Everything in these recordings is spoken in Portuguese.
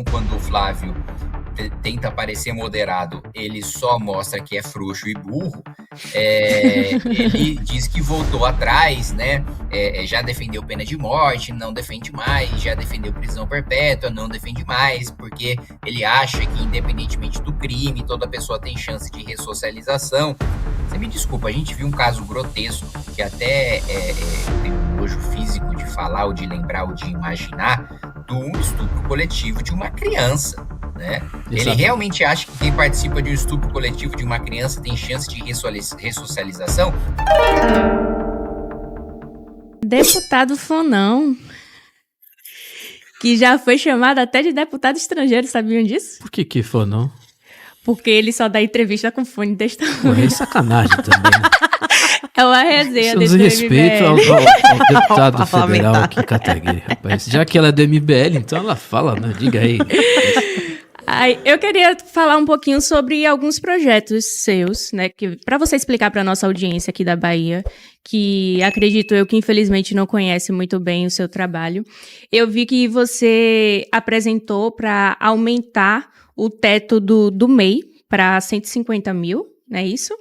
quando o Flávio tenta parecer moderado, ele só mostra que é frouxo e burro. Ele diz que voltou atrás, né? Já defendeu pena de morte, não defende mais, já defendeu prisão perpétua, não defende mais, porque ele acha que, independentemente do crime, toda pessoa tem chance de ressocialização. Você me desculpa, a gente viu um caso grotesco, que até tem um nojo físico de falar, ou de lembrar, ou de imaginar, do estupro coletivo de uma criança, né? Ele realmente acha que quem participa de um estupro coletivo de uma criança tem chance de ressocialização? Deputado Fonão, que já foi chamado até de deputado estrangeiro, sabiam disso? Por que Fonão? Porque ele só dá entrevista com fone desse tamanho. Pô, é sacanagem também. É uma resenha Isso desse respeito ao deputado federal aqui, Categori, rapaz. Já que ela é do MBL, então ela fala, né? Diga aí. Eu queria falar um pouquinho sobre alguns projetos seus, né, para você explicar para nossa audiência aqui da Bahia, que acredito eu que infelizmente não conhece muito bem o seu trabalho. Eu vi que você apresentou para aumentar o teto do MEI para 150 mil, não é isso?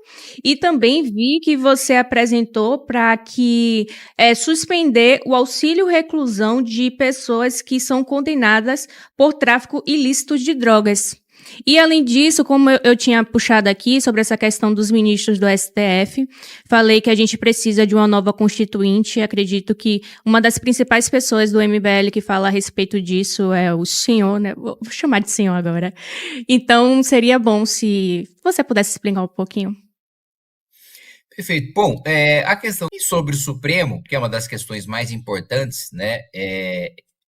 E também vi que você apresentou para que suspender o auxílio reclusão de pessoas que são condenadas por tráfico ilícito de drogas. E, além disso, como eu tinha puxado aqui sobre essa questão dos ministros do STF, falei que a gente precisa de uma nova constituinte. Acredito que uma das principais pessoas do MBL que fala a respeito disso é o senhor, né? Vou chamar de senhor agora. Então, seria bom se você pudesse explicar um pouquinho. Perfeito. Bom, a questão sobre o Supremo, que é uma das questões mais importantes, né?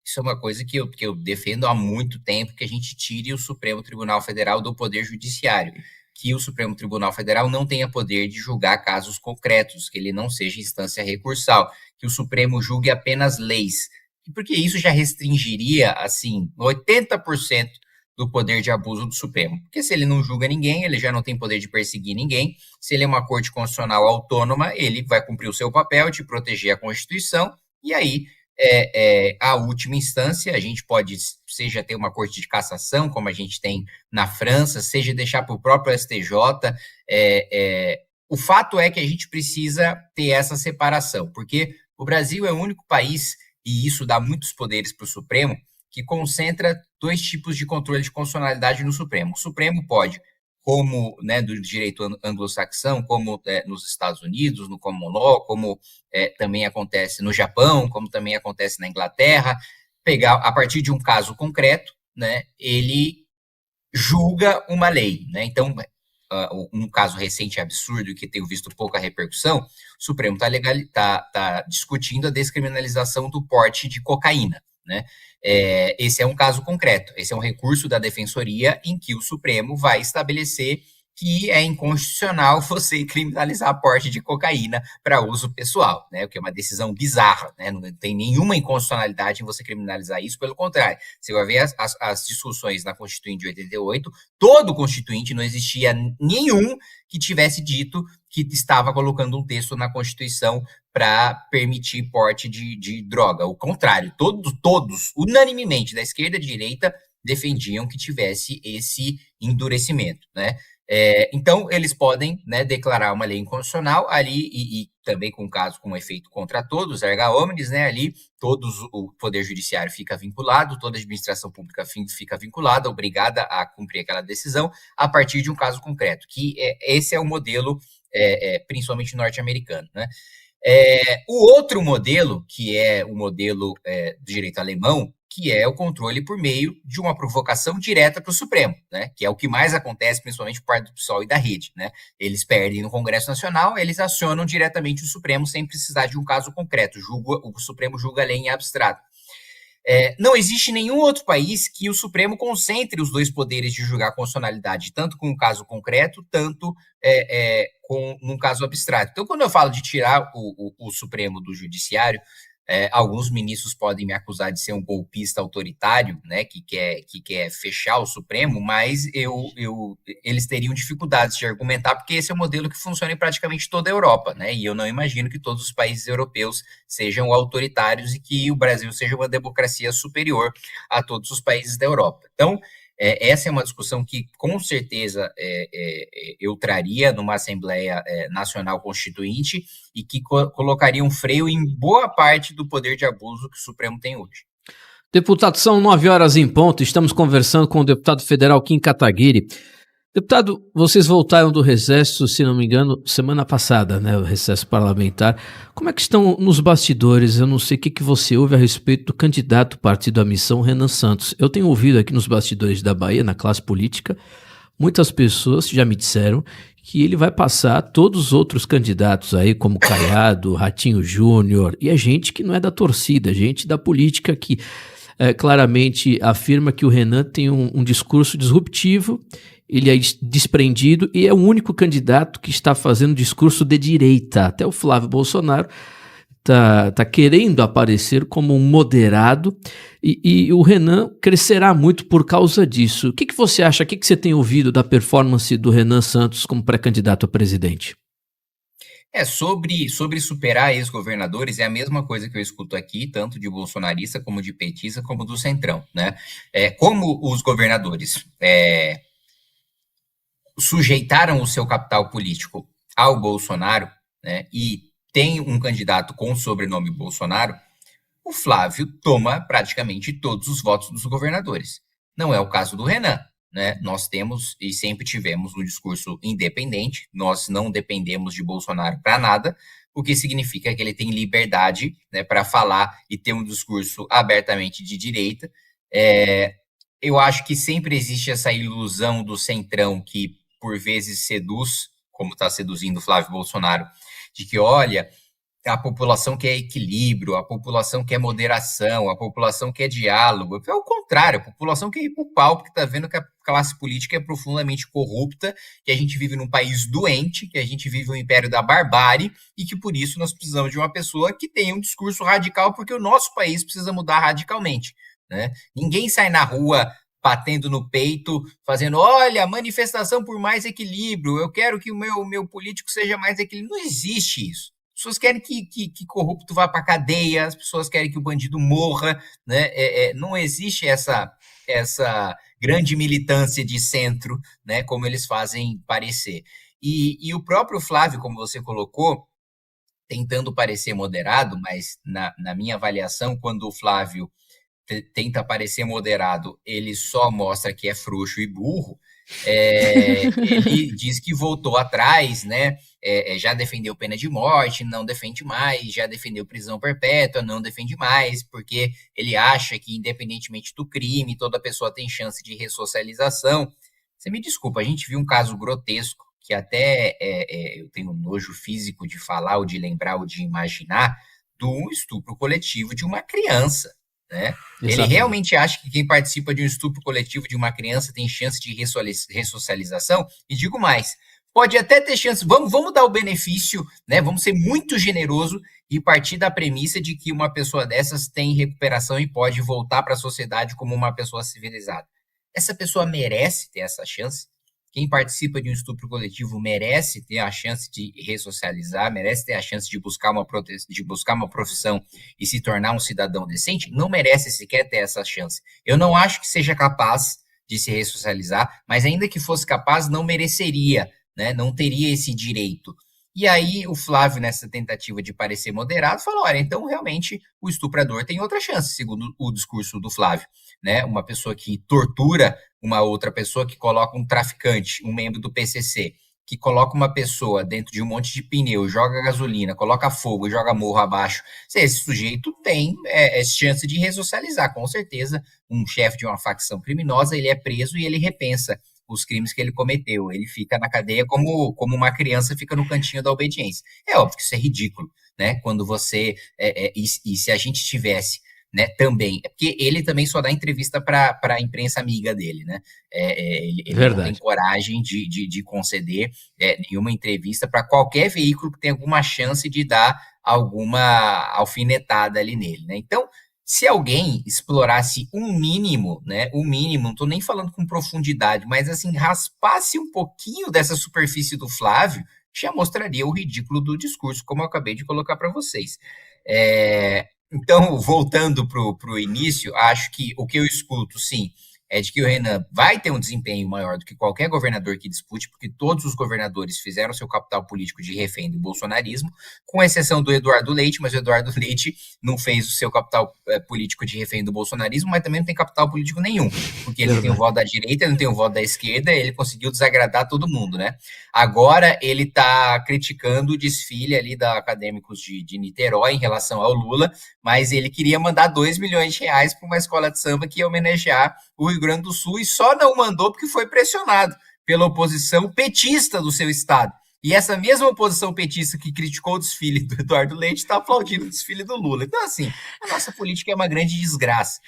Isso é uma coisa que eu defendo há muito tempo, que a gente tire o Supremo Tribunal Federal do Poder Judiciário, que o Supremo Tribunal Federal não tenha poder de julgar casos concretos, que ele não seja instância recursal, que o Supremo julgue apenas leis, porque isso já restringiria, assim, 80% do poder de abuso do Supremo. Porque se ele não julga ninguém, ele já não tem poder de perseguir ninguém. Se ele é uma corte constitucional autônoma, ele vai cumprir o seu papel de proteger a Constituição, e aí a última instância, a gente pode, seja ter uma corte de cassação, como a gente tem na França, seja deixar para o próprio STJ. O fato é que a gente precisa ter essa separação, porque o Brasil é o único país, e isso dá muitos poderes para o Supremo, que concentra dois tipos de controle de constitucionalidade no Supremo. O Supremo pode, como, né, do direito anglo-saxão, como nos Estados Unidos, no common law, como também acontece no Japão, como também acontece na Inglaterra, pegar, a partir de um caso concreto, né, ele julga uma lei, né? Então, um caso recente e absurdo que tenho visto pouca repercussão, o Supremo está discutindo a descriminalização do porte de cocaína, né? Esse é um caso concreto, esse é um recurso da Defensoria em que o Supremo vai estabelecer que é inconstitucional você criminalizar porte de cocaína para uso pessoal, né? O que é uma decisão bizarra, né? Não tem nenhuma inconstitucionalidade em você criminalizar isso, pelo contrário. Você vai ver as discussões na Constituinte de 88, todo Constituinte, não existia nenhum que tivesse dito que estava colocando um texto na Constituição para permitir porte de droga. O contrário, todos, unanimemente, da esquerda à direita, defendiam que tivesse esse endurecimento, né? Então, eles podem, né, declarar uma lei inconstitucional ali, e também com caso com efeito contra todos, erga omnes, né, ali o Poder Judiciário fica vinculado, toda a administração pública fica vinculada, obrigada a cumprir aquela decisão a partir de um caso concreto, que esse é o modelo, principalmente norte-americano, né? O outro modelo, que é o modelo do direito alemão, que é o controle por meio de uma provocação direta para o Supremo, né? Que é o que mais acontece, principalmente por parte do PSOL e da Rede, né? Eles perdem no Congresso Nacional, eles acionam diretamente o Supremo sem precisar de um caso concreto, o Supremo julga a lei em abstrato. Não existe nenhum outro país que o Supremo concentre os dois poderes de julgar a constitucionalidade, tanto com um caso concreto, tanto num caso abstrato. Então, quando eu falo de tirar o Supremo do Judiciário, Alguns ministros podem me acusar de ser um golpista autoritário, né, que quer fechar o Supremo, mas eles teriam dificuldades de argumentar, porque esse é um modelo que funciona em praticamente toda a Europa, né, e eu não imagino que todos os países europeus sejam autoritários e que o Brasil seja uma democracia superior a todos os países da Europa. Então, essa é uma discussão que, com certeza, eu traria numa Assembleia Nacional Constituinte e que colocaria um freio em boa parte do poder de abuso que o Supremo tem hoje. Deputado, são 9h em ponto, estamos conversando com o deputado federal Kim Kataguiri. Deputado, vocês voltaram do recesso, se não me engano, semana passada, né, o recesso parlamentar. Como é que estão nos bastidores? Eu não sei o que você ouve a respeito do candidato partido à missão, Renan Santos. Eu tenho ouvido aqui nos bastidores da Bahia, na classe política, muitas pessoas já me disseram que ele vai passar todos os outros candidatos aí, como Caiado, Ratinho Júnior, e a gente que não é da torcida, gente da política que claramente afirma que o Renan tem um discurso disruptivo, ele é desprendido e é o único candidato que está fazendo discurso de direita. Até o Flávio Bolsonaro tá querendo aparecer como um moderado e o Renan crescerá muito por causa disso. O que você acha? O que você tem ouvido da performance do Renan Santos como pré-candidato a presidente? Sobre superar ex-governadores é a mesma coisa que eu escuto aqui, tanto de bolsonarista como de petista, como do Centrão, né? Como os governadores sujeitaram o seu capital político ao Bolsonaro, né, e tem um candidato com o sobrenome Bolsonaro, o Flávio toma praticamente todos os votos dos governadores. Não é o caso do Renan, né? Nós temos e sempre tivemos um discurso independente, nós não dependemos de Bolsonaro para nada, o que significa que ele tem liberdade, né, para falar e ter um discurso abertamente de direita. Eu acho que sempre existe essa ilusão do centrão que por vezes seduz, como está seduzindo o Flávio Bolsonaro, de que, olha, a população quer equilíbrio, a população quer moderação, a população quer diálogo. É o contrário, a população quer ir para o pau, porque está vendo que a classe política é profundamente corrupta, que a gente vive num país doente, que a gente vive um império da barbárie e que, por isso, nós precisamos de uma pessoa que tenha um discurso radical, porque o nosso país precisa mudar radicalmente, né? Ninguém sai na rua batendo no peito, fazendo, olha, manifestação por mais equilíbrio, eu quero que o meu político seja mais equilíbrio. Não existe isso. As pessoas querem que corrupto vá para a cadeia, as pessoas querem que o bandido morra, né? Não existe essa grande militância de centro, né, como eles fazem parecer. E o próprio Flávio, como você colocou, tentando parecer moderado, mas na minha avaliação, quando o Flávio tenta parecer moderado, ele só mostra que é frouxo e burro. Ele diz que voltou atrás, né? Já defendeu pena de morte, não defende mais, já defendeu prisão perpétua, não defende mais, porque ele acha que, independentemente do crime, toda pessoa tem chance de ressocialização. Você me desculpa, a gente viu um caso grotesco, que até eu tenho nojo físico de falar, ou de lembrar, ou de imaginar, do estupro coletivo de uma criança, né? Ele realmente acha que quem participa de um estupro coletivo de uma criança tem chance de ressocialização? E digo mais, pode até ter chance, vamos dar o benefício, né? Vamos ser muito generoso e partir da premissa de que uma pessoa dessas tem recuperação e pode voltar para a sociedade como uma pessoa civilizada. Essa pessoa merece ter essa chance? Quem participa de um estupro coletivo merece ter a chance de ressocializar, merece ter a chance de buscar uma profissão e se tornar um cidadão decente? Não merece sequer ter essa chance. Eu não acho que seja capaz de se ressocializar, mas ainda que fosse capaz, não mereceria, né? Não teria esse direito. E aí o Flávio, nessa tentativa de parecer moderado, falou, olha, então realmente o estuprador tem outra chance, segundo o discurso do Flávio, né? Uma pessoa que tortura uma outra pessoa, que coloca um traficante, um membro do PCC, que coloca uma pessoa dentro de um monte de pneu, joga gasolina, coloca fogo e joga morro abaixo, esse sujeito tem chance de ressocializar, com certeza. Um chefe de uma facção criminosa, ele é preso e ele repensa os crimes que ele cometeu, ele fica na cadeia como uma criança fica no cantinho da obediência. É óbvio que isso é ridículo, né? Quando você, e se a gente tivesse, né, também, porque ele também só dá entrevista para a imprensa amiga dele, né? Ele não tem coragem de conceder nenhuma entrevista para qualquer veículo que tenha alguma chance de dar alguma alfinetada ali nele, né? Então, se alguém explorasse um mínimo, né? O mínimo, não estou nem falando com profundidade, mas assim, raspasse um pouquinho dessa superfície do Flávio, já mostraria o ridículo do discurso, como eu acabei de colocar para vocês. Então, voltando para o início, acho que o que eu escuto, sim, é de que o Renan vai ter um desempenho maior do que qualquer governador que dispute, porque todos os governadores fizeram seu capital político de refém do bolsonarismo, com exceção do Eduardo Leite, mas o Eduardo Leite não fez o seu capital político de refém do bolsonarismo, mas também não tem capital político nenhum, porque ele não tem o voto da direita, ele não tem o voto da esquerda, ele conseguiu desagradar todo mundo, né? Agora ele está criticando o desfile ali da Acadêmicos de Niterói em relação ao Lula, mas ele queria mandar 2 milhões de reais para uma escola de samba que ia homenagear o Rio Grande do Sul e só não mandou porque foi pressionado pela oposição petista do seu estado. E essa mesma oposição petista que criticou o desfile do Eduardo Leite está aplaudindo o desfile do Lula. Então, assim, a nossa política é uma grande desgraça.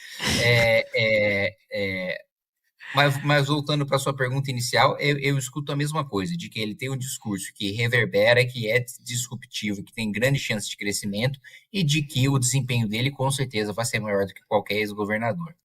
Mas voltando para a sua pergunta inicial, eu escuto a mesma coisa, de que ele tem um discurso que reverbera, que é disruptivo, que tem grande chance de crescimento, e de que o desempenho dele, com certeza, vai ser maior do que qualquer ex-governador.